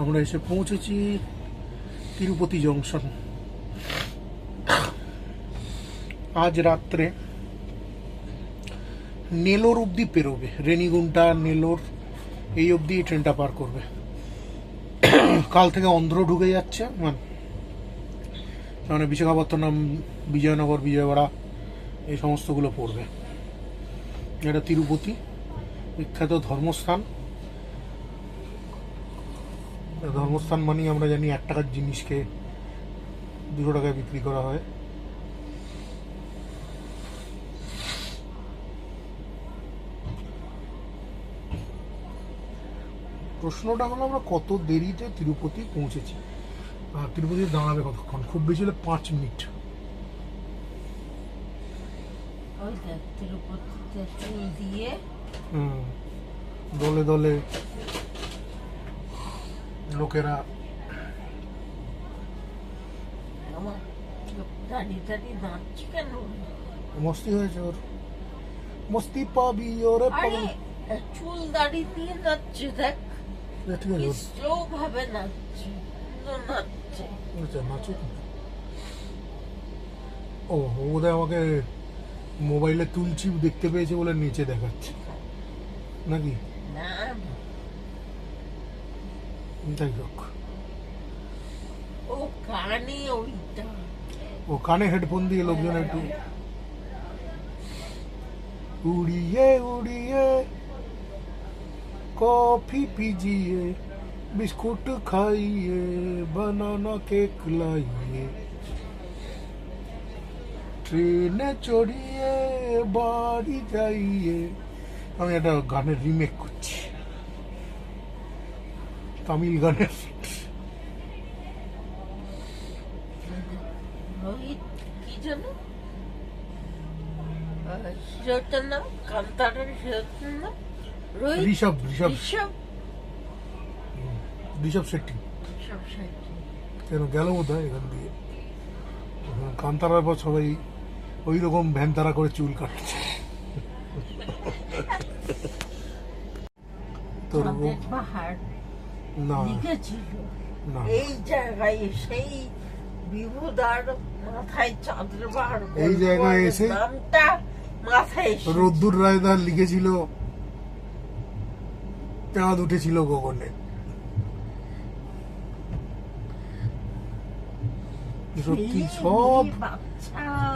আমরা এসে পৌঁছেছি তিরুপতি জংশন। আজ রাত্রে নেলোর অবধি পেরোবে, রেনিগুন্টা নেলোর এই অবধি ট্রেনটা পার করবে। কাল থেকে অন্ধ্র ঢুকে যাচ্ছে, মানে বিশাখাপত্তনম, বিজয়নগর, বিজয়ওয়াড়া এই সমস্তগুলো পড়বে। এটা তিরুপতি, বিখ্যাত ধর্মস্থান। ধর্মস্থান মানেই আমরা জানি 1 টাকার জিনিসকে 200 টাকায় বিক্রি করা হয়। প্রশ্নটা হলো আমরা কত দেরিতে তিরুপতি পৌঁছেছি। তিরুপতি দাঁড়াবে কতক্ষণ? খুব বেশি হলে 5 মিনিট। দলে দলে লোকেরা মস্তি হয়েছে ওর, মস্তি পাবি ওরে পাবি। চুল দাড়ি দিয়ে নাচছে, দেখ স্লো ভাবে নাচছে। ও বোধহয় আমাকে মোবাইলে তুলছি দেখতে পেয়েছে বলে নিচে দেখাচ্ছে নাকি? যাই হোক, ও কানে হেডফোন দিয়ে লোকজন একটু উড়িয়ে উড়িয়ে কফি পিজিয়ে, বিস্কুট খাইয়ে, বানানা কেক লাইয়ে, ট্রেনে চড়িয়ে বাড়ি যাইয়ে। আমি একটা গানের রিমেক করছি, তামিল গানের। ঋষভ শেট্টি কেন গেল বোধ হয় এখান দিয়ে। কান্তারার পর সবাই ওই রকম ভ্যানতারা করে চুল কাটছে। তোর না এই জায়গায় সেই বিভুদার মাথায় চাঁদের বাহার, এই জায়গায় এসে নামটা মাথায় রোদ্দুর রায়দার লিখেছিল চাঁদ উঠেছিল গগনে। সত্যি সব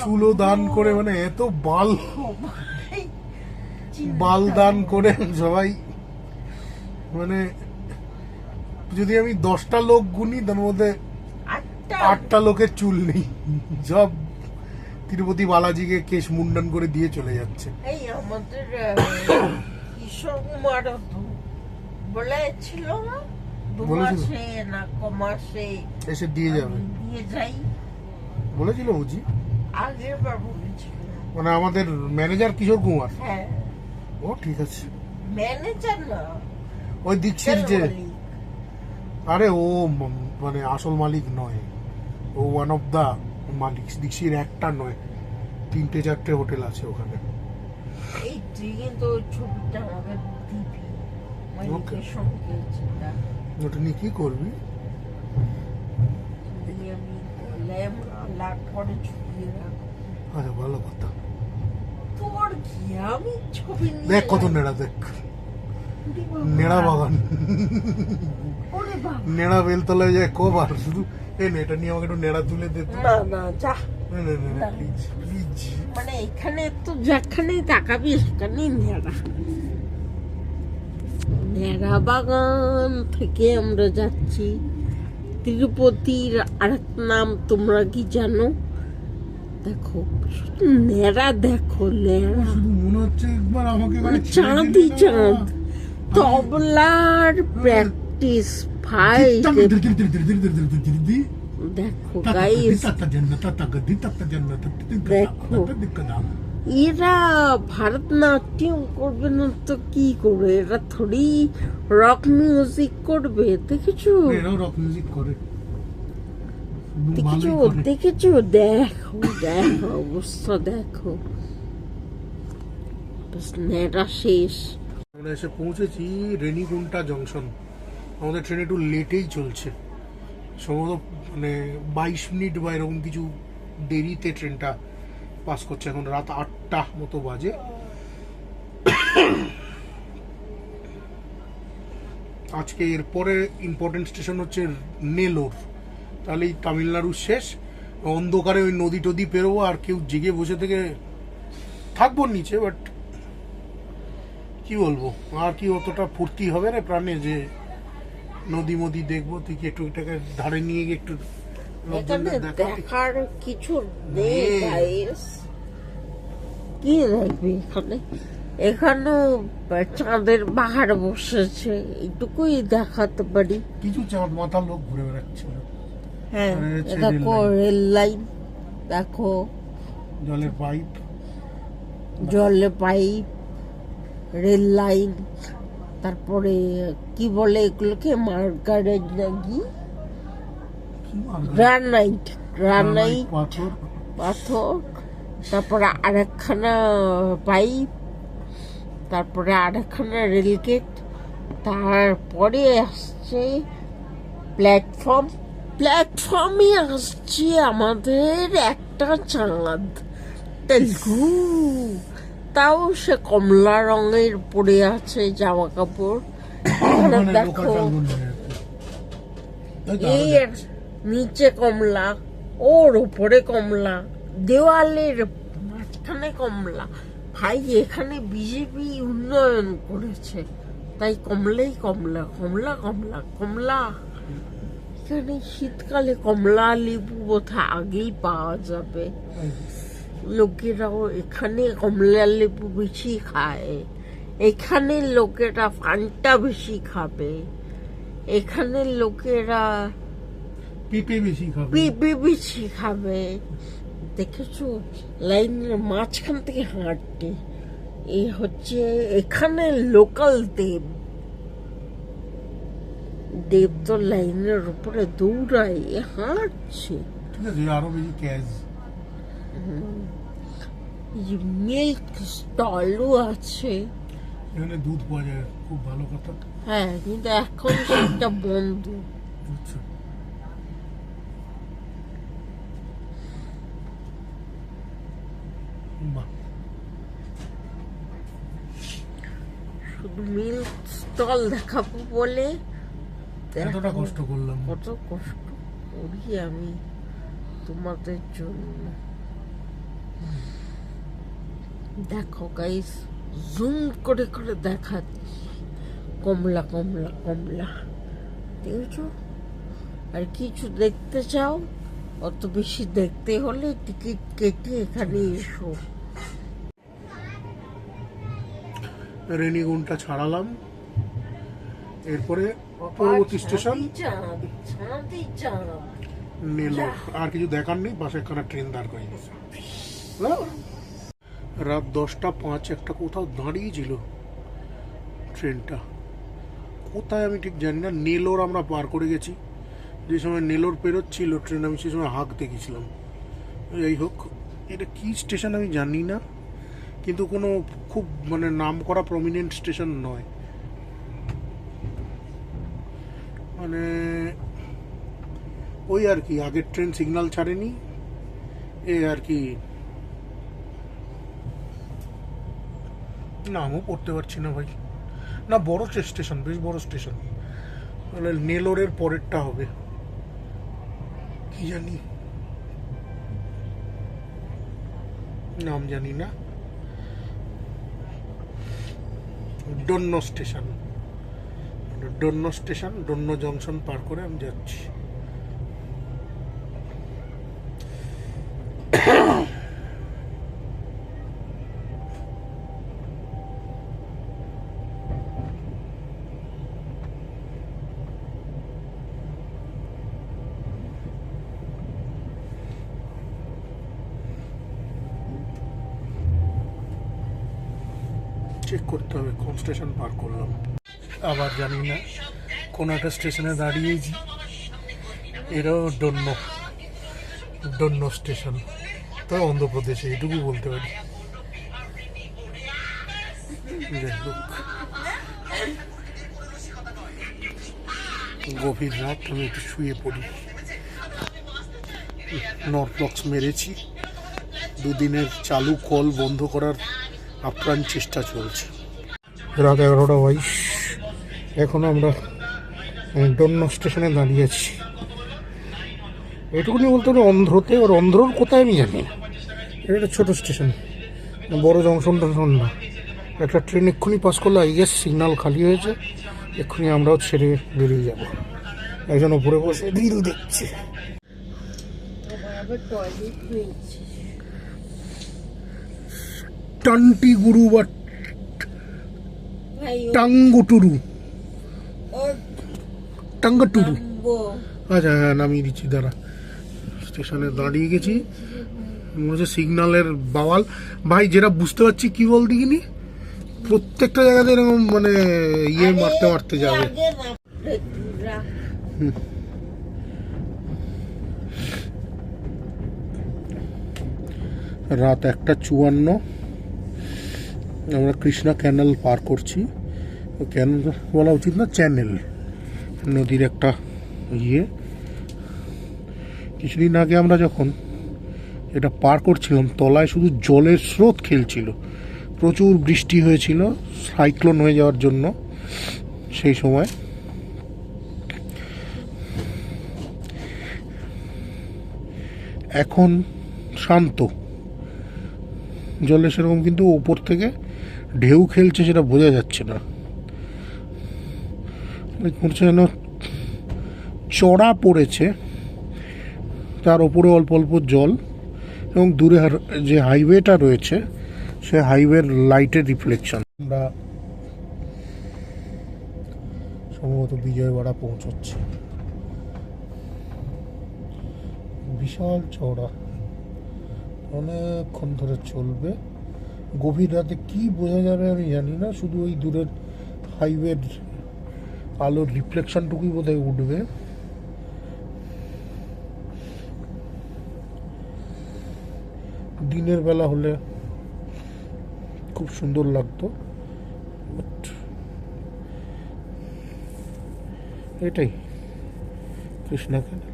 চুলো দান করে, মানে এত বাল দান করে সবাই। মানে যদি আমি 10টা লোক গুনি তার মধ্যে 8টা লোকের চুল নেই, সব তিরুপতি বালাজিকে কেশ মুন্ডন করে দিয়ে চলে যাচ্ছে। এই আমাদের কিশোর কুমার বলেছিল না, 2 মাসে না কমাসে এসে দিয়ে যাবে, দিয়ে যাই বলেছিল বুঝি, আগের বার বলেছিল। মানে আমাদের ম্যানেজার কিশোর কুমার? হ্যাঁ। ও ঠিক আছে, ম্যানেজার না, ওই দীক্ষির যে, আরে ও মানে আসল মালিক নয়, ও ওয়ান অফ দা মালিক। দীক্ষির একটা নয়, 3-4টে হোটেল আছে ওখানে। এই তুই কিন্তু ছবিটা আমাকে দিবি, মালিকের সঙ্গে ওটা নিয়ে কি করবি? আচ্ছা, ভালো কথা। তোর কি, আমি ছবি দেখ কত নেড়া, দেখ নেড়া বাগান, নেড়া বেলতলায় যায় কবার শুধু। এটা নিয়ে আমাকে একটু নেড়া তুলে দে। না না, যা, প্লিজ প্লিজ। মানে এখানে তো যেখানে তাকাবি সেখানেই নেড়া। নেড়া বাগান থেকে আমরা যাচ্ছি তিরুপতির আরেক নাম তোমরা কি জানো? দেখো নেড়া, দেখো নেড়া, মনে হচ্ছে একবার আমাকে চাঁদি চাঁদ, তবলার প্র্যাকটিস ফাইট। দেখো গাইস, দেখো এরা ভারতনাট্যম করবে না তো কি করবে? এরা থোড়ি রক মিউজিক করবে। দেখেছো রক মিউজিক করে, দেখেছো দেখেছো, দেখো দেখো অবস্থা, দেখো নেড়া শেষ। আমরা এসে পৌঁছেছি রেনিগুন্টা জংশন। আমাদের ট্রেন একটু লেটেই চলছে, সম্ভবত মানে 22 মিনিট বা এরকম কিছু দেরিতে ট্রেনটা পাস করছে। এখন রাত 8টা মতো বাজে। আজকে এরপরে ইম্পর্টেন্ট স্টেশন হচ্ছে নেলোর, তাহলেই তামিলনাড়ু শেষ। অন্ধকারে ওই নদী টদি পেরোবো, আর কেউ জেগে বসে থেকে থাকবো নিচে, বাট কি বলবো, আর কি অতটা ফুর্তি হবে না প্রাণে যে নদী মদি দেখবো। তুই কি একটু এটাকে ধারে নিয়ে গিয়ে একটু এখানে লোকজনদের দেখাবি? দেখার কিছু নেই নেই। গাইস, কি দেখবি এখানে? এখানেও চাঁদের বাহার বসেছে, এইটুকুই দেখাতে পারি। কিছু চাঁদ মাথার লোক ঘুরে বেড়াচ্ছিল। হ্যাঁ, আর এই হচ্ছে দেখো রেল লাইন, দেখো জলের পাইপ, জলের পাইপ, রেল লাইন, তারপরে কি বলে এগুলোকে, মার্গারেট নাকি গ্রানাইট, গ্রানাইট পাথর, পাথর, তারপরে আরেকখানা পাইপ, তারপরে আরেকখানা রেলগেট, তারপরে আসছে প্ল্যাটফর্ম। প্ল্যাটফর্মে আসছে আমাদের একটা চাঁদ, তেলগু, তাও সে কমলা রঙের পরে আছে জামা কাপড়। এখানে মানে দেখো লোকাল টাঙ্গুন নিয়ে আর কি। তাই তো, আরো এর নিচে কমলা, ওর উপরে কমলা, দেওয়ালের মাঝখানে কমলা। ভাই এখানে বিজেপি উন্নয়ন করেছে, তাই কমলাই কমলা, কমলা কমলা কমলা। এখানে শীতকালে কমলা লেবু বোধহয় আগেই পাওয়া যাবে। লোকেরাও এখানে কমলা লেবু বেশি খায়, এখানে লোকেরা ফান্টা বেশি খাবে, এখানে লোকেরা পেঁপে বেশি খাবে। পেঁপে বেশি খাবে। দেখেছো লাইনের মাঝখান থেকে হাঁটতে, এই হচ্ছে এখানে লোকাল দেব। দেব তো লাইনের উপরে দৌড়ায়, এ হাঁটছে। ঠিক আছে, আরো বেশি ক্যাশ। মিল্ক স্টলও আছে। এখানে দুধ পাওয়া যায়, খুব ভালো কথা। হ্যাঁ, কিন্তু এখন সেটা বন্ধ। বুঝছো? বাহ, শুধু মিল্ক স্টল দেখাবো বলে এতটা দেখো, কষ্ট করলাম। কত কষ্ট করি আমি তোমাদের জন্য। দেখো গাইস, জুম করে করে দেখাচ্ছি, কমলা কমলা কমলা, দেখছো? আর কিছু দেখতে চাও, অত বেশি দেখতে হলে টিকিট কেটে এখানে এসো। রেনিগুনটা ছাড়ালাম, এরপরে পরবর্তী স্টেশন চাঁদ, চাঁদই চাঁদ। নেলোর। আর কিছু দেখার নেই, পাশে একটা ট্রেন দাঁড় করে গেছে। রাত 10টা 5 একটা কোথাও দাঁড়িয়ে ছিল ট্রেনটা, কোথায় আমি ঠিক জানি না। নেলোর আমরা পার করে গেছি, যে সময় নেলোর পেরোচ্ছিল ট্রেন, আমি সেই সময় হাঁক দেখেছিলাম। যাই হোক, এটা কি স্টেশন আমি জানি না, কিন্তু কোনো খুব মানে নাম করা প্রমিনেন্ট স্টেশন নয়। মানে ওই আর কি, আগের ট্রেন সিগন্যাল ছাড়েনি, এ আর কি। নামও পড়তে পারছি না ভাই। না, বড় স্টেশন, বেশ বড় স্টেশন। তাহলে নেলোরের পরেরটা হবে কি জানি, নাম জানি না। ডন্ন স্টেশন, ডন্ন স্টেশন, ডন্ন জংশন পার করে আমি যাচ্ছি। চেক করতে হবে কোন স্টেশন পার করলাম। আবার জানি না, কোন একটা স্টেশনে দাঁড়িয়েছি। এটাও ডন্ন, ডন্ন স্টেশন, তো অন্ধ্রপ্রদেশে, এটুকু বলতে পারি। যাই হোক, গভীর রাত, আমি একটু শুয়ে পড়ি। নটবক্স মেরেছি, দুদিনের চালু কল বন্ধ করার আপ্রাণ চেষ্টা চলছে। রাত 11:22, এখন আমরা ডন্য স্টেশনে দাঁড়িয়েছি। এটুকুনি বলতে হবে অন্ধ্রতে, আর অন্ধ্রর কোথায় আমি জানি না। এটা একটা ছোটো স্টেশন, বড় জংশন টংশন না। একটা ট্রেন এক্ষুনি পাস করলো, আই গেস সিগন্যাল খালি হয়েছে, এক্ষুনি আমরাও ছেড়ে বেরিয়ে যাব। একজন উপরে বসে রিল দেখছে। টান্টি গুরু বা টাঙ্গুটুরু, টাঙ্গাটুরু। আচ্ছা হ্যাঁ, নামিয়ে দিচ্ছি, দাঁড়া। স্টেশনে দাঁড়িয়ে গেছি, মনে হচ্ছে সিগন্যালের বাওয়াল। ভাই যেটা বুঝতে পারছি কি বল দেখিনি, প্রত্যেকটা জায়গাতে এরকম মানে ইয়ে মারতে মারতে যাবে। রাত 1:54, আমরা কৃষ্ণা ক্যানেল পার করছি। ক্যানেল বলা উচিত না, চ্যানেল, নদীর একটা ইয়ে। কিছুদিন আগে আমরা যখন এটা পার করছিলাম, তলায় শুধু জলের স্রোত খেলছিল, প্রচুর বৃষ্টি হয়েছিল সাইক্লোন হয়ে যাওয়ার জন্য সেই সময়। এখন শান্ত, জলে সেরকম, কিন্তু ওপর থেকে ঢেউ খেলছে সেটা বোঝা যাচ্ছে না। মনে যেন চড়া পড়েছে, তার ওপরে অল্প অল্প জল, এবং দূরে যে হাইওয়েটা রয়েছে সে হাইওয়ের লাইটের রিফ্লেকশন। আমরা সম্ভবত বিজয়ওয়াড়া পৌঁছচ্ছি। বিশাল চওড়া, অনেকক্ষণ ধরে চলবে। গভীর রাতে কি বোঝা যাবে আমি জানি না, শুধু ওই দূরের হাইওয়ের আলোর রিফ্লেকশনটুকুই বোধহয় উঠবে। দিনের বেলা হলে খুব সুন্দর লাগতো, এটাই কৃষ্ণা ক্যানেল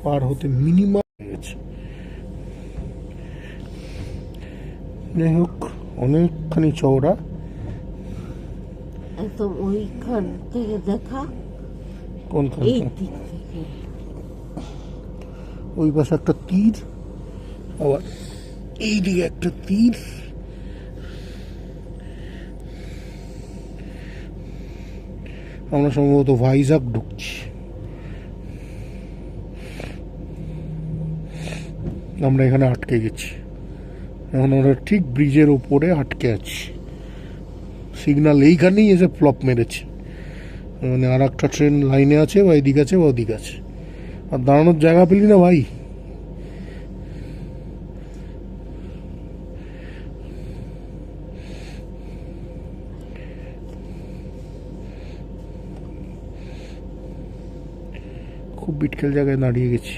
পার হতে মিনিমাম গেছে। যাই হোক, অনেকখানি চওড়া। একদম ওইখান থেকে দেখা, কোনখান? এই দিক থেকে। ওই পাশে একটা তীর, আবার এই দিকে একটা তীর। আমরা সম্ভবত ভাইজাগ ঢুকছি। আমরা এখানে আটকে গেছি, এখন আমরা ঠিক ব্রিজের ওপরে আটকে আছি। সিগন্যাল এইখানেই এসে ফ্লপ মেরেছে, মানে আর একটা ট্রেন লাইনে আছে, বা এদিক আছে বা ওদিক আছে, আর দাঁড়ানোর জায়গা পেলি না ভাই। খুব বিটকেল জায়গায় দাঁড়িয়ে গেছি।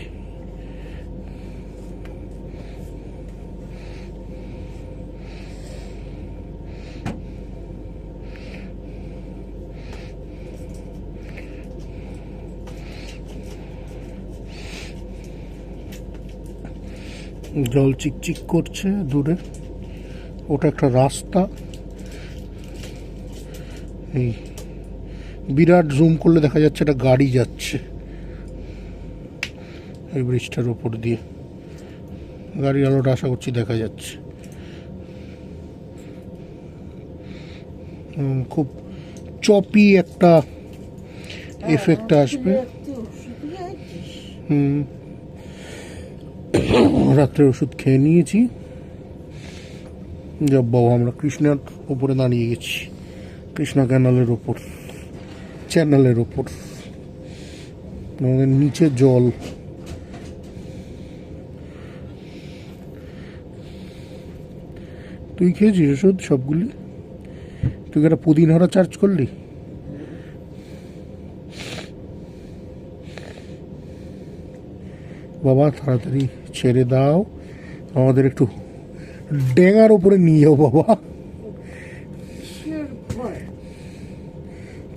জল চিকচিক করছে দূরে, ওটা একটা রাস্তা। এই বিরাট জুম করলে দেখা যাচ্ছে একটা গাড়ি যাচ্ছে এই ব্রিজটার উপর দিয়ে। গাড়ির আলোটা আশা করছি দেখা যাচ্ছে। খুব চপি একটা এফেক্ট আসবে। রাত্রে ওষুধ খেয়ে নিয়েছি। যাব বাবা, আমরা কৃষ্ণার ওপরে দাঁড়িয়ে গেছি, কৃষ্ণা ক্যানালের ওপর, চ্যানেলের ওপর। আমাদের নিচে জল। তুই খেয়েছিস ওষুধ সবগুলি? তুই একটা পুদিনহরা চার্জ করলি? বাবা তাড়াতাড়ি ছেড়ে দাও, আমাদের একটু ডেঙার উপরে নিয়ে যাও বাবা।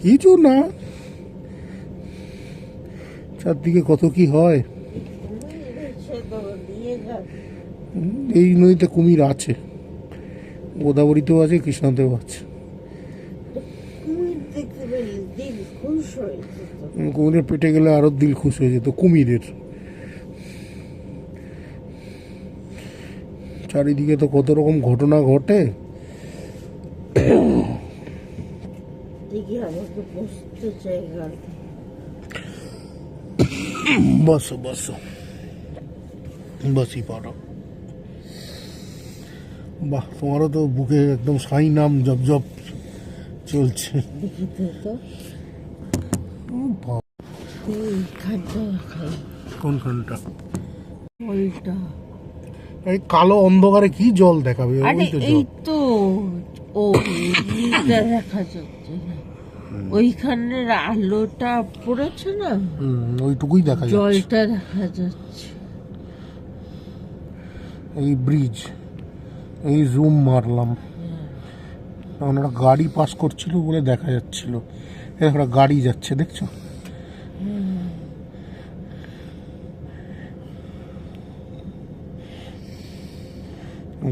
কিছু না, চারদিকে কত কি হয়। সে তো দিয়ে যাবে। এই নদীতে কুমির আছে, গোদাবরীতেও আছে, কৃষ্ণাতেও আছে। কুমির দেখতে পেলে দিল খুশ হয়েছে তো। কুমিরের পেটে গেলে আরো দিল খুশ হয়ে যেত কুমিরের। চারিদিকে তো কত রকম ঘটনা ঘটে। দেখি আমাকে বসতে জায়গা দে। বসো বসো, বসি পারো। বাহ, তোমারও তো বুকে একদম সাই নাম জপ জপ চলছে। দেখি তো এইখানটা খাই। কোনখানটা? ওইটা। এই কালো অন্ধকারে কি জল দেখাবে? আরে ওই তো এই জল। তো ও এইটা দেখা যাচ্ছে না, ওইখানের আলোটা পড়েছে না, ওইটুকুই দেখা যাচ্ছে। জলটা দেখা যাচ্ছে। এই ব্রিজ, এই জুম মারলাম, তখন একটা গাড়ি পাস করছিল বলে দেখা যাচ্ছিল। একটা গাড়ি যাচ্ছে, দেখছো?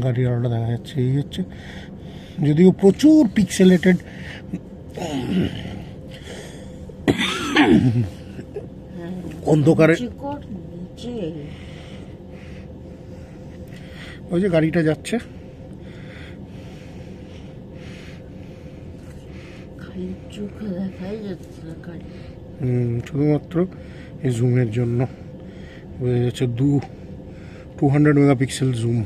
গাড়ি আলোটা দেখা যাচ্ছে। এই হচ্ছে, যদিও প্রচুর পিক্সেলেটেড অন্ধকারে। নিচে ওই যে গাড়িটা যাচ্ছে, খালি চোখে দেখাই যাচ্ছে না গাড়ি। শুধুমাত্র এই জুমের জন্য বোঝা যাচ্ছে 200 মেগাপিক্সেল জুম।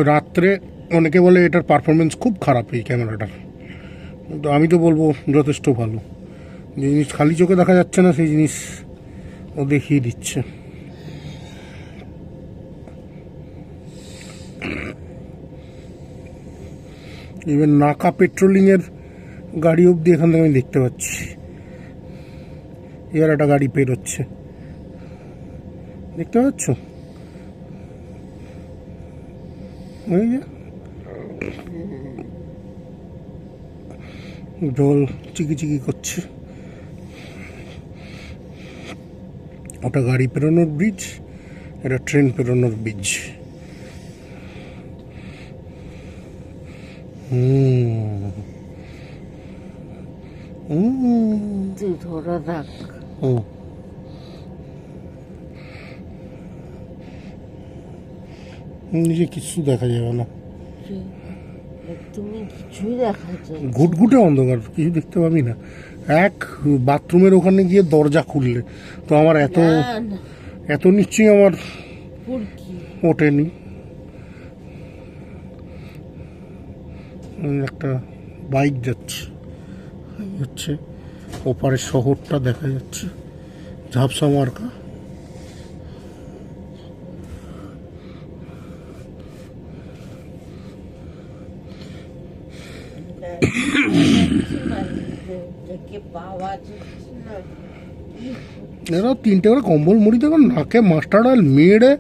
রাত্রে অনেকে বলে এটার পারফরমেন্স খুব খারাপ এই ক্যামেরাটার, কিন্তু আমি তো বলবো যথেষ্ট ভালো। যে জিনিস খালি চোখে দেখা যাচ্ছে না সেই জিনিস ও দেখিয়ে দিচ্ছে। ইভেন নাকা পেট্রোলিংয়ের গাড়ি অবধি এখান থেকে আমি দেখতে পাচ্ছি। এর একটা গাড়ি পেরোচ্ছে, দেখতে পাচ্ছ? ওই যে জল চিকি চিকি করছে। ওটা গাড়ি পেরোনোর ব্রিজ, এটা ট্রেন পেরোনোর ব্রিজ। তুই ধরে রাখ। নিজে কিছু দেখা যাবে না, তুমি কিছুই দেখা যায় না। ঘুটঘুটে অন্ধকার, কিছু দেখতে পাবি না। এক বাথরুমের ওখানে গিয়ে দরজা খুললে তো আমার এত না, এত নিশ্চয়ই আমার ফুলকি। ওঠেনি। একটা বাইক যাচ্ছে, হচ্ছে ওপারে শহরটা দেখা যাচ্ছে, ঝাপসা মার্কা। পাওয়া যাচ্ছে না। এরা 3টে করে কম্বল মুড়ি দেখো, নাকে মাস্টার্ড অয়েল মেরে,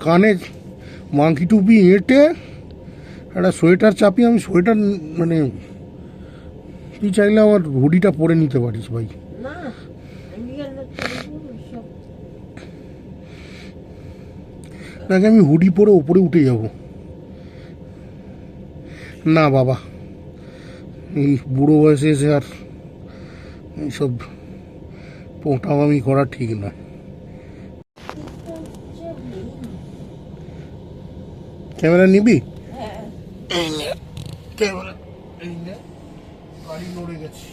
কানে মাংকি টুপি এঁটে, একটা সোয়েটার চাপি। আমি সোয়েটার মানে তুই চাইলে আমার হুডিটা পরে নিতে পারিস ভাই। না, আমি কেন করবো সব? নাকি আমি হুডি পরে ওপরে উঠে যাব? না বাবা, এই বুড়ো বয়সে এসে আর এইসব পোঁটামামি করা ঠিক না। ক্যামেরা নিবি? ক্যামেরা গাড়ি নড়ে গেছে।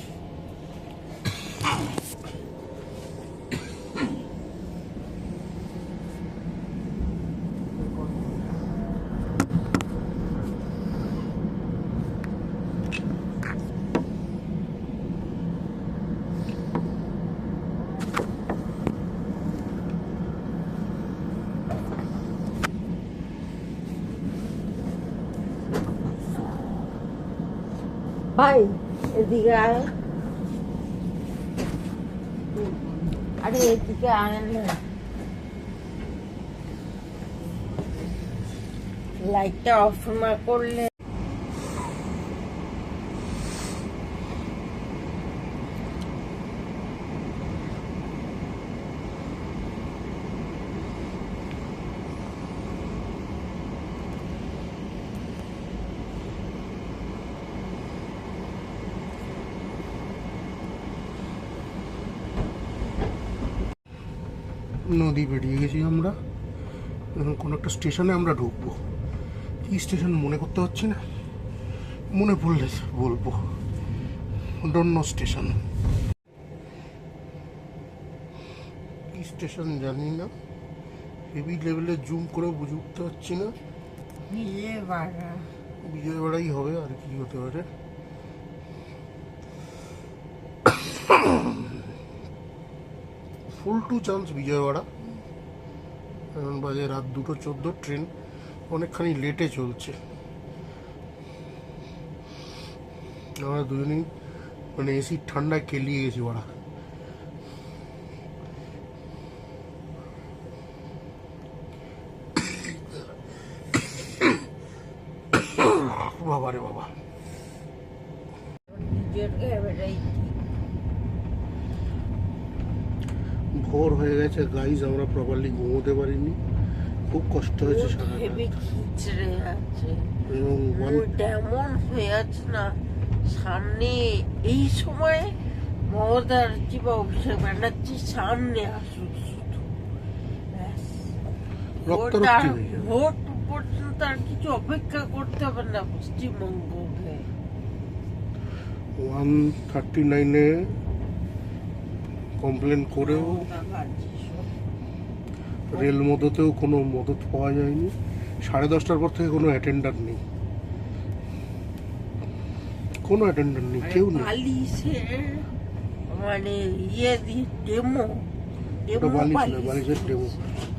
ভাই এদিকে আয়, আরে এদিকে আয় না। লাইটটা অফ না করলে নদী পেরিয়ে গেছি আমরা, এখন কোনো একটা স্টেশনে আমরা ঢুকবো। কি স্টেশন মনে করতে পারছি না, মনে পড়লে বলবো। ডন্য স্টেশন, কি স্টেশন জানি না, হেভি লেভেলে জুম করে বুঝতে পারছি না। বিজয়বাড়া। বিজয়বাড়াই হবে, আর কি হতে পারে। ফুল টু চান্স বিজয়বাড়া। এখন বাজে রাত 2:14, ট্রেন অনেকখানি লেটে চলছে। আমরা দুজনেই মানে এসির ঠান্ডায় কেলিয়ে গেছি বাড়া। বাবা রে বাবা, ভোর হয়ে গেছে গাইজ, আমরা প্রপারলি ঘুমোতে পারিনি, খুব কষ্ট হয়েছে সারাটা। হেভি খিচড়ে আছে এবং তেমন হয়ে আছে না। সামনে এই সময় মমতার কি বা অভিষেক ব্যানার্জি সামনে আসুক শুধু, ব্যাস। রক্তারক্তি হয়ে যাবে। ভোট পর্যন্ত আর কিছু অপেক্ষা করতে হবে না পশ্চিমবঙ্গকে। 139-এ কমপ্লেন করেও রেল মদতেও কোনো মদত পাওয়া যায়নি। 10:30টার পর থেকে কোনো অ্যাটেন্ডার নেই, কোনো অ্যাটেন্ডার নেই, কেউ নেই। বালিশের মানে ডেমো ওটা বালিশের ডেমো।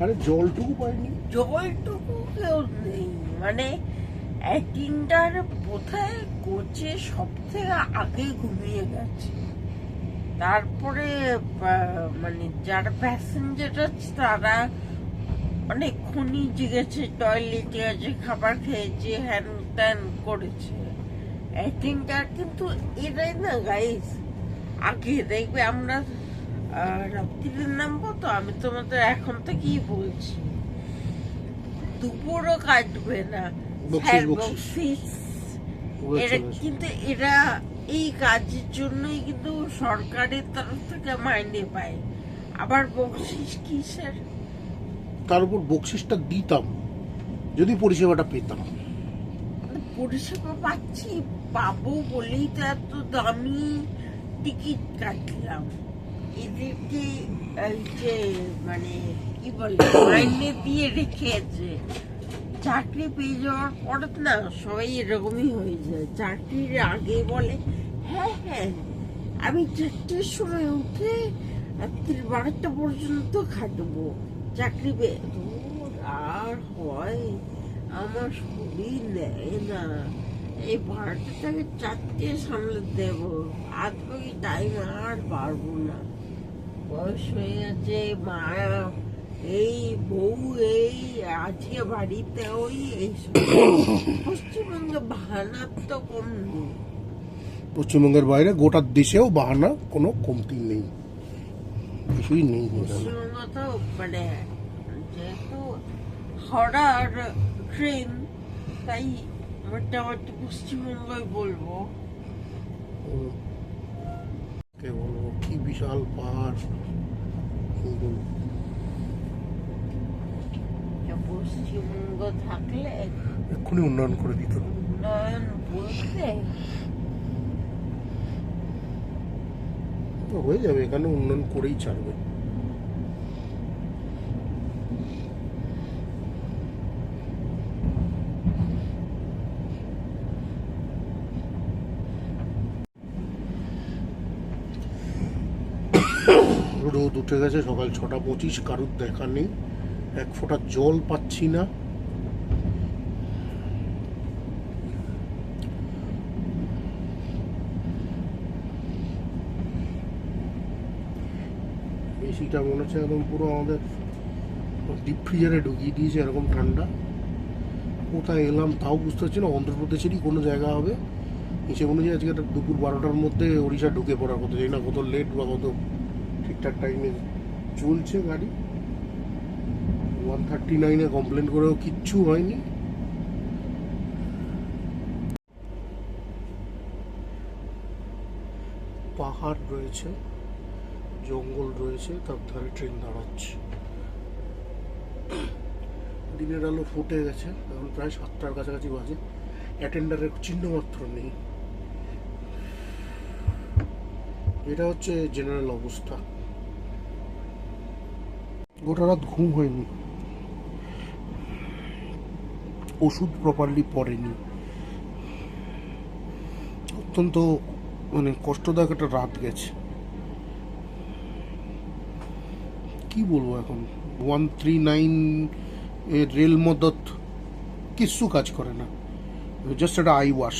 আরে জলটুকু পাইনি। জলটুকু কেউ নেই, মানে অ্যাটেন্ডার কোথায় কোচে সব থেকে আগে ঘুমিয়ে গেছে। তারপরে মানে যারা প্যাসেঞ্জার আছে তারা অনেকক্ষণই জেগেছে, টয়লেটে আছে, খাবার খেয়েছে, হ্যান ত্যান করেছে। অ্যাটেন্ডার কিন্তু এরাই না গাইস। আগে দেখবে আমরা রাত্রির নামবো তো, আমি তোমাদের এখন থেকেই বলছি, দুপুরও কাটবে না, বকশিস। এরা কিন্তু এরা এই কাজের জন্যই কিন্তু সরকারের তরফ থেকে মাইনে পায়। আবার বকশিস কিসের? তার উপর বকশিসটা দিতাম যদি পরিষেবাটা পেতাম। পরিষেবা পাচ্ছি, পাবো বলেই তো এত দামি টিকিট কাটলাম। এদেরকে এই যে মানে কি বলে মাইনে দিয়ে রেখেছে। চাকরি পেয়ে যাওয়ার পরে না সবাই এরকমই হয়ে যায়। চাকরির আগে বলে হ্যাঁ হ্যাঁ আমি 4টের সময় উঠে রাত্রি 12টা পর্যন্ত খাটবো, চাকরি পেয়ে। আর হয় আমার শরীর নেয় না, এই 12টাকে 4টে সামলে দেব, আজ বাকি টাইম আর পারবো না। বয়স হয়ে গেছে, মা এই বউ এই আজকে বাড়িতে ওই এই পশ্চিমবঙ্গে বাহানার তো কম নেই। পশ্চিমবঙ্গের বাইরে গোটা দেশেও বাহানা কোনো কমতি নেই, কিছুই নেই। পশ্চিমবঙ্গ তো মানে যেহেতু হাওড়ার ট্রেন, তাই মোটামুটি পশ্চিমবঙ্গই বলবো। কে বলবো, কি বিশাল পাহাড়। পশ্চিমবঙ্গ থাকলে এক্ষুনি উন্নয়ন করে দিত। উন্নয়ন বলতে তো হয়ে যাবে, এখানে উন্নয়ন করেই ছাড়বে। রোদ উঠে গেছে, সকাল 6:25, কারুর দেখা নেই, এক ফোঁটা জল পাচ্ছি না। এসিটা মনে হচ্ছে একদম পুরো আমাদের ডিপ ফ্রিজারে ঢুকিয়ে দিয়েছে, এরকম ঠান্ডা। কোথায় এলাম তাও বুঝতে পারছি না, অন্ধ্রপ্রদেশেরই কোনো জায়গা হবে। হিসেব অনুযায়ী আজকে দুপুর 12টার মধ্যে ওড়িশা ঢুকে পড়ার কথা, জানি না কত লেট বা কত ঠিকঠাক টাইমে চলছে গাড়ি। 139-এ কমপ্লেন করেও কিচ্ছু হয়নি। পাহাড় রয়েছে, জঙ্গল রয়েছে, তার ধারে ট্রেন দাঁড়াচ্ছে। দিনের আলো ফুটে গেছে, এখন প্রায় 7টার কাছাকাছি বাজে। অ্যাটেন্ডারের চিহ্ন মাত্র নেই। এটা হচ্ছে জেনারেল অবস্থা। গোটা রাত ঘুম হয়নি, ওষুধ প্রপারলি পড়েনি, অত্যন্ত মানে কষ্টদায়ক একটা রাত গেছে। কি বলবো এখন, 139 এর রেল মদত কিচ্ছু কাজ করে না, জাস্ট একটা আই ওয়াশ।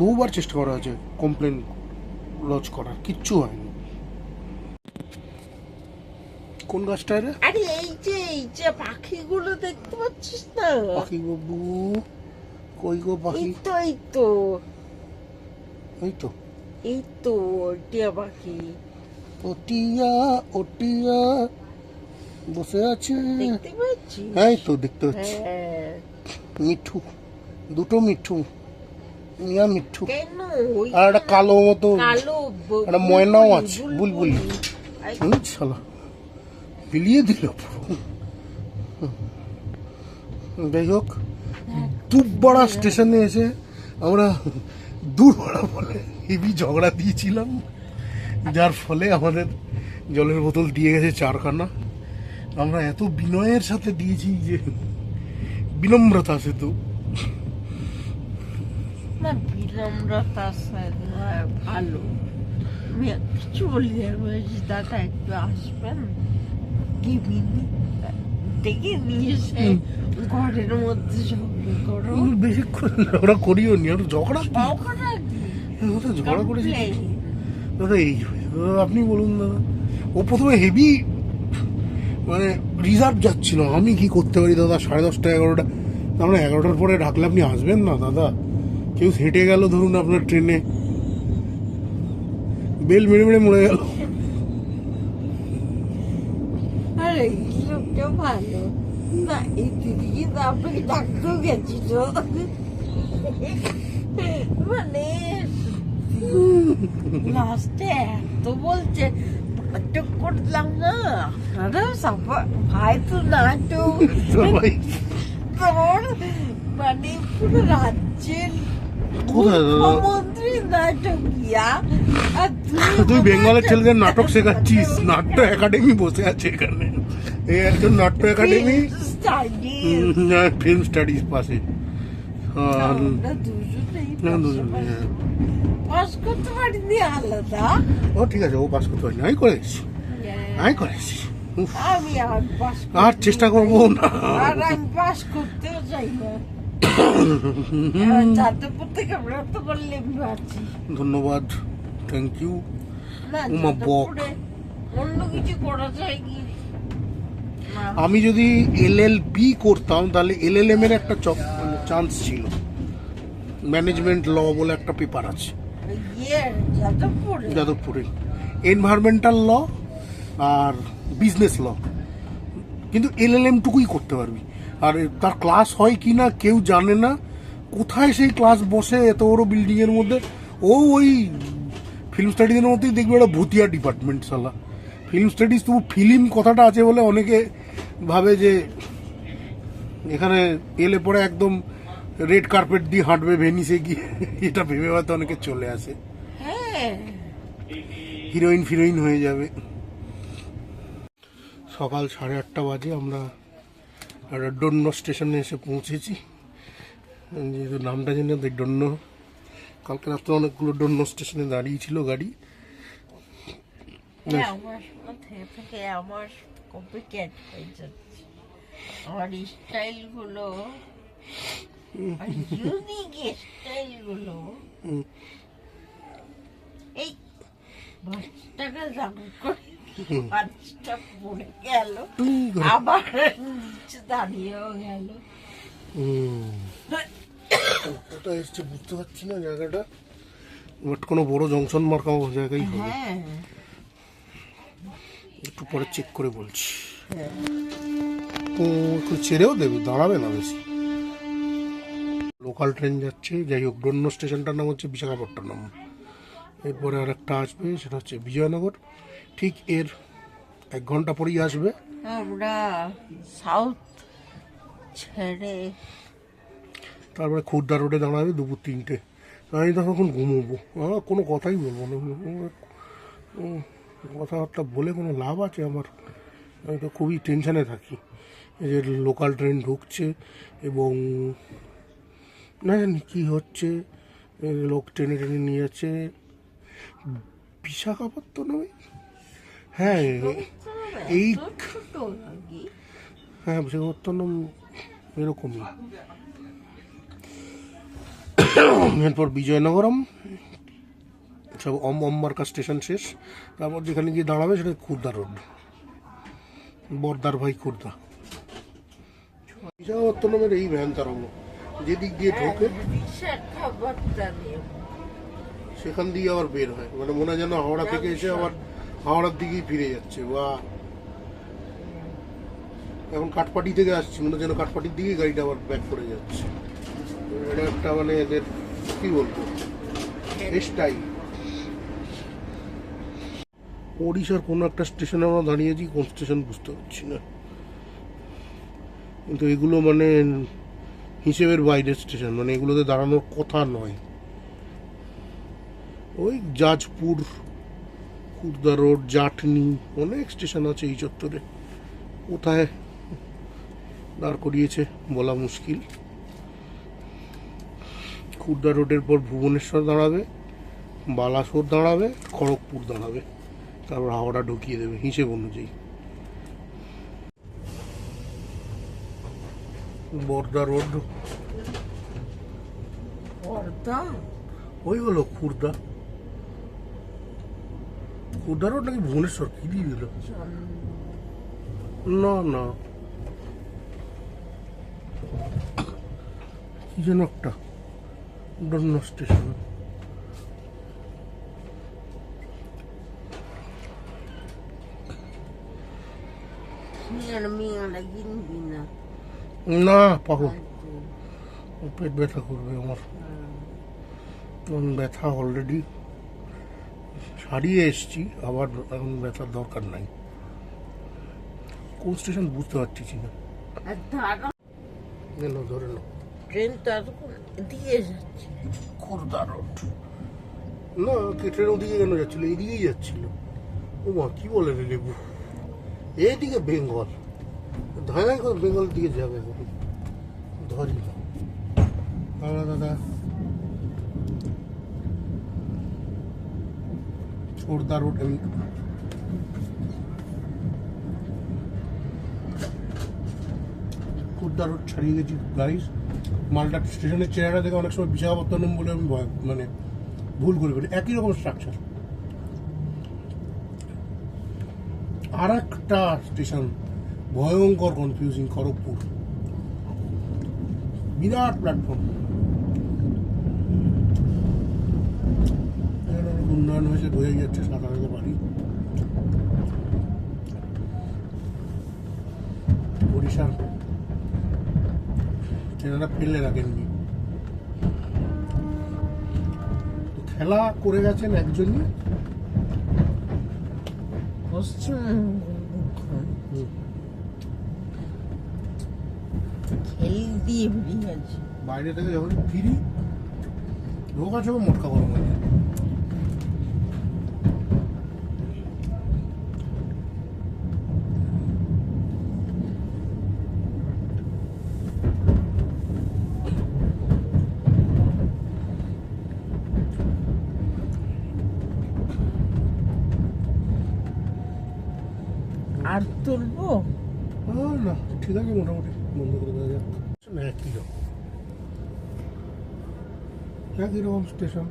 বহুবার চেষ্টা করা হয়েছে কমপ্লেন লজ করার, কিচ্ছু হয়নি। কোন গাছটা রে? আরে এই যে পাখিগুলো দেখতে পাচ্ছিস না? পাখি বাবু কই গো পাখি? এই তো এই তো এই তো টিয়া পাখি ওটিয়া ওটিয়া বসে আছে, দেখতে পাচ্ছিস? এই তো দেখতে পাচ্ছি। হ্যাঁ। মিঠু, দুটো মিঠু, মিয়া মিঠু। কেন? আর একটা কালো মতো কালো একটা ময়নাও আছে, বুলবুলি। শালা বিলিয়ে দিল পুরো। যাই হোক, দুবড়া স্টেশনে এসে আমরা দুবড়া বলে হেভি ঝগড়া দিয়েছিলাম, যার ফলে আমাদের জলের বোতল দিয়ে গেছে 4খানা। আমরা এত বিনয়ের সাথে দিয়েছি যে বিনম্রতা আছে তো। না, বিনম্রতা ভালো। আমি কিছু বলি দাদা একটু আসবেন, কি ডেকে নিয়ে এসে ঘরের মধ্যে ঝগড়া করো। বেশিক্ষণ ঝগড়া করিও নি, আর ঝগড়া কি? ঝগড়া করেছি দাদা। এই আপনি বলুন দাদা, ও প্রথমে হেভি মানে রিজার্ভ যাচ্ছিল, আমি কি করতে পারি দাদা, 10:30 11টা, আমরা 11টার পরে ডাকলে আপনি আসবেন না দাদা। কেউ হেঁটে গেল ধরুন আপনার ট্রেনে, বেল মেরে মেরে মরে গেল। আরে লোকটা ভালো না, এই দিদিকে তো আপনাকে ডাকতেও গেছিল, মানে লাস্টে এত বলছে নাটক করলাম না, আপনারা ভাই তো নাটক সবাই তোর মানে পুরো রাজ্যের মুখ্যমন্ত্রী নাটকিয়া, আর তুই বেঙ্গলের ছেলেদের নাটক শেখাচ্ছিস। নাট্য একাডেমি বসে আছে এখানে, এই একজন নাট্য একাডেমি, ফিল্ম স্টাডিজ পাশে। পাস করতে পারিনি আলাদা। ও ঠিক আছে, ও পাস করতে পারিনি, আমি করেছি, আমি করেছি। আমি আর পাস আর চেষ্টা করবো না, আর আমি পাস করতেও চাই না। যাদবপুর থেকে ব্রত করলে আছি। ধন্যবাদ, থ্যাংক ইউ। না, উমা বক। যাদবপুরে অন্য কিছু করা যায় কি? আমি যদি LLB করতাম তাহলে LLM এর একটা চান্স ছিল। ম্যানেজমেন্ট ল বলে একটা পেপার আছে যাদবপুরে, এনভায়রনমেন্টাল ল আর বিজনেস ল, কিন্তু LLM টুকুই করতে পারবি। আর তার ক্লাস হয় কি না কেউ জানে না, কোথায় সেই ক্লাস বসে এত বড় বিল্ডিং এর মধ্যে। ওই ফিল্ম স্টাডিজের মধ্যেই দেখবে একটা ভুতিয়া ডিপার্টমেন্ট সালা। ফিল্ম স্টাডিজ, তবু ফিল্ম কথাটা আছে বলে অনেকে ভাবে যে এখানে এলে পরে একদম রেড কার্পেট দিয়ে হাঁটবে ভেনিসে গিয়ে, এটা ভেবে হয়তো অনেকে চলে আসে, হিরোইন ফিরোইন হয়ে যাবে। সকাল 8:30 বাজে, আমরা একটা ডন্য স্টেশনে এসে পৌঁছেছি। যেহেতু নামটা জানি না, ডন্য, কালকে রাত্রে অনেকগুলো ডন্য স্টেশনে দাঁড়িয়ে ছিল গাড়ি। আমার কপিক্যাট হয়ে যাচ্ছে, আমার স্টাইল গুলো, ইউনিক স্টাইল গুলো। এই 5 টাকা দাম করে 5টা পড়ে গেল, আবার নিচে দাঁড়িয়েও গেল। কোথায় এসছে বুঝতে পারছি না জায়গাটা, বাট কোনো বড় জংশন মার্কা জায়গায় হবে। একটু পরে চেক করে বলছি। একটু ছেড়েও দেবে, দাঁড়াবে না বেশি। লোকাল ট্রেন যাচ্ছে, যাই হোক। ডন্য স্টেশনটার নাম হচ্ছে বিশাখাপট্টনম। এরপরে আর একটা আসবে, সেটা হচ্ছে বিজয়নগর। ঠিক এর 1 ঘন্টা পরেই আসবে আমরা সাউথ ছেড়ে তারপরে খুর্দা রোডে দাঁড়াবে দুপুর 3টে। আমি তখন ঘুমোবো, কোনো কথাই বলবো না। কথাবার্তা বলে কোনো লাভ আছে আমার? আমি তো খুবই টেনশানে থাকি। এই যে লোকাল ট্রেন ঢুকছে এবং না জানি কী হচ্ছে, লোক টেনে টেনে নিয়ে যাচ্ছে। বিশাখাপত্তনমে, হ্যাঁ এই ছোট নাকি? হ্যাঁ বিশাখাপত্তনম এরকমই। এরপর বিজয়নগরম, সব অম্বারকা স্টেশন শেষ। তারপর যেখানে গিয়ে দাঁড়াবে সেটা খুর্দা রোড, বর্দার ভাই খুর্দা। বিশাখাপত্তনমের এই ভ্যান তারাবো, যেদিক দিয়ে ঢোকে সেখান দিয়ে আবার বের হয়, মানে মনে হয় যেন হাওড়া থেকে এসে আবার হাওড়ার দিকেই ফিরে যাচ্ছে। বা এখন কাঠপাটি থেকে আসছি, মনে হয় যেন কাঠপাটির দিকেই গাড়িটা আবার ব্যাক করে যাচ্ছে। এটা একটা মানে এদের কি বলবো স্টাইল। ওড়িশার কোনো একটা স্টেশনে আমরা দাঁড়িয়েছি, কোন স্টেশন বুঝতে পারছি না, কিন্তু এগুলো মানে হিসেবের বাইরের স্টেশন, মানে এগুলোতে দাঁড়ানোর কথা নয়। ওই জাজপুর, খুর্দা রোড, জাটনি, অনেক স্টেশন আছে এই চত্বরে। কোথায় দাঁড় করিয়েছে বলা মুশকিল। খুর্দা রোডের পর ভুবনেশ্বর দাঁড়াবে, বালাসোর দাঁড়াবে, খড়গপুর দাঁড়াবে, তারপর হাওড়া ঢুকিয়ে দেবে হিসেব অনুযায়ী। বর্দা রোড, ওই হলো খুর্দা। খুর্দা রোড নাকি ভুবনেশ্বর, কি দিয়ে দিল? না না, কি যেন একটা অন্য স্টেশন। না পাগল, পেট ব্যথা করবে আমার। ব্যথা অলরেডি সারিয়ে এসছি, আবার এখন ব্যথার দরকার নাই। কোন স্টেশন বুঝতে পারছি না। ধরে নাও ট্রেন তো এতক্ষণ দিয়ে যাচ্ছে। খুর্দা রোড না, ট্রেন ওদিকে কেন যাচ্ছিল? এইদিকেই যাচ্ছিল। ও মা, কি বলে রে লেবু, এইদিকে বেঙ্গল, ধারাই করে বেঙ্গলের দিকে যাবে। ধরি না দাদা দাদা, খুর্দা রোড। আমি খুর্দা রোড ছাড়িয়ে গেছি গাইস। মালদা স্টেশনের চেহারা থেকে অনেক সময় বিশাখাপত্তনম বলে আমি মানে ভুল করে ফেলি, একই রকম স্ট্রাকচার। আর একটা স্টেশন ভয়ঙ্কর কনফিউজিং, খড়গপুর, বিরাট প্ল্যাটফর্ম। উন্নয়ন হয়েছে, বোঝাই যাচ্ছে সাধারণত বাড়ি। ওড়িশার ট্রেনারা ফেলে রাখেননি, খেলা করে গেছেন একজনই। বাইরে থেকে যখন ফিরি লোক আছে মোটকা গরম হয়ে যায়। আর তুলবো না, ঠিক আছে, মোটামুটি বন্ধ করে দেওয়া যাক। একই রকম, একই রকম স্টেশন।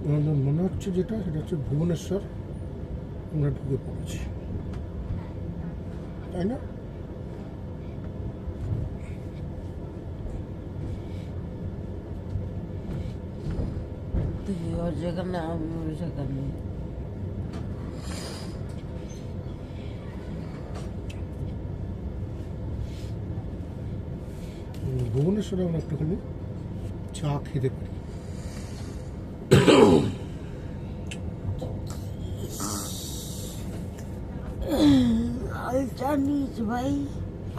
আমাদের মনে হচ্ছে যেটা, সেটা হচ্ছে ভুবনেশ্বর আমরা ঢুকে পড়েছি, তাই না? যেখানে আমি সেখানে ভুবনেশ্বরে আমরা একটুখানি চা খেতে পারি। জানিস ভাই,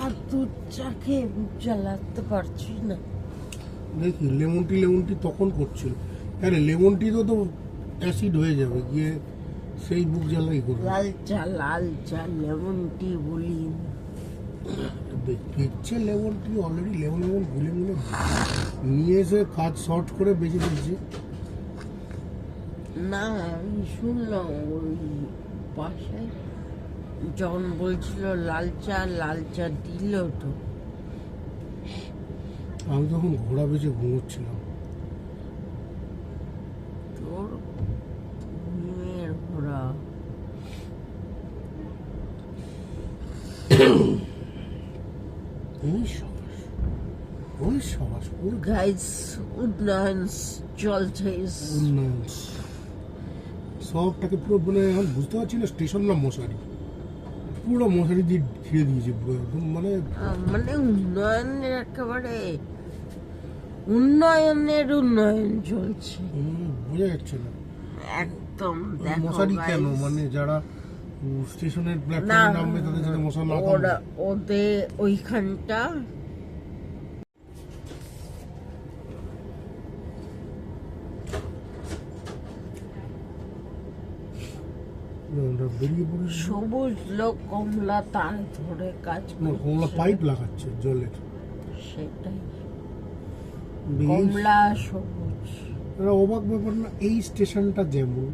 আর দুধ চা খেয়ে বুক জ্বালাতে পারছি না। দেখি লেমন টি তখন করছিল। আরে লেমন টি তো অ্যাসিড হয়ে যাবে, গিয়ে সেই বুক জ্বালাই করবে। লাল চা লেমন টি বলি। দেখছে লেমন টি অলরেডি লেমন গুলে নিয়ে এসে কাজ শর্ট করে বেঁচে দিচ্ছে। না আমি শুনলাম ওই পাশে যখন বলছিল লাল চা দিল তো। আমি তখন ঘোড়া বেঁচে ঘুমোচ্ছিলাম। তোর মেয়ের ঘোড়া। ওই সবাস গাইস উন্নয়ন চলছে। উন্নয়ন সবটাকে পুরো মানে এখন বুঝতে পারছি না স্টেশন না মশারি, পুরো মশারি দিয়ে ঘিরে দিয়েছে পুরো একদম মানে উন্নয়নের একেবারে উন্নয়ন চলছে। বোঝা যাচ্ছে না একদম দেখো মশারি কেন, guys, মানে যারা স্টেশনের না প্ল্যাটফর্মে নামবে তাদের যাতে মশা না কামড়ে। ওদের ওইখানটা আমরা বেরিয়ে পড়েছি। সবুজ লোক কমলা তার ধরে কাজ না, করছে। কমলা পাইপ লাগাচ্ছে জলের। সেটাই বেশ কমলা সবুজ। একটা অবাক ব্যাপার না, এই স্টেশনটা যেমন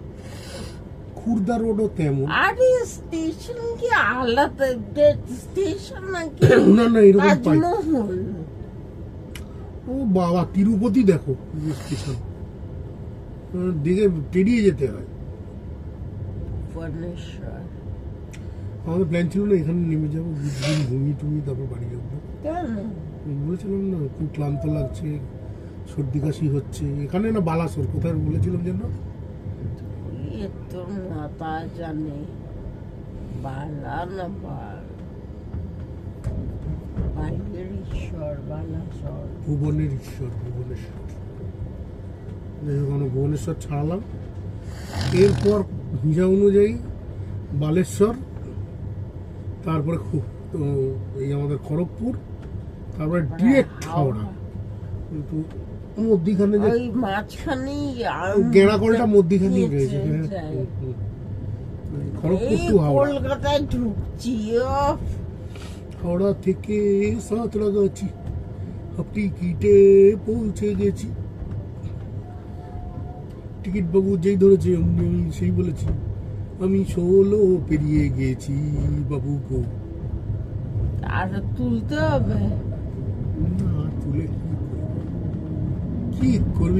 খুর্দা রোডও তেমন। আরে স্টেশন কি আলাদা স্টেশন নাকি? না না এরকম পাইপ। তাজমহল। ও বাবা তিরুপতি দেখো স্টেশন, দিকে পেরিয়ে যেতে হয়। ভুবনেশ্বর আমাদের প্ল্যান ছিল না এখানে নেমে যাবো, দুদিন ঘুমিয়ে টুমিয়ে তারপর বাড়ি যাবো। কেন? বলেছিলাম না খুব ক্লান্ত লাগছে, সর্দি কাশি হচ্ছে। এখানে না বালাসোর কোথায় বলেছিলাম যেন, এ তোর মাথা জানে। বালা না বাইরের ঈশ্বর বালাসর। ভুবনেশ্বর। ভুবনেশ্বর ছাড়লাম, এরপর ভিসা অনুযায়ী বালেশ্বর, তারপরে এই আমাদের খড়গপুর, তারপরে ডিরেক্ট হাওড়া। কিন্তু মধ্যিখানে যে ওই মাঝখানেই গেঁড়াকলটা মধ্যিখানেই রয়েছে। যায়। খড়গপুর এই টু হাওড়া, কলকাতায় ঢুকছি হাওড়া থেকে সাঁতরাগাছি টিকিটে পৌঁছে গেছি। টিকিট বাবু যেই ধরেছে অমনি আমি সেই বলেছি আমি 16 পেরিয়ে গেছি বাবু গো। আর তুলতে হবে। না তুলে কি করবি?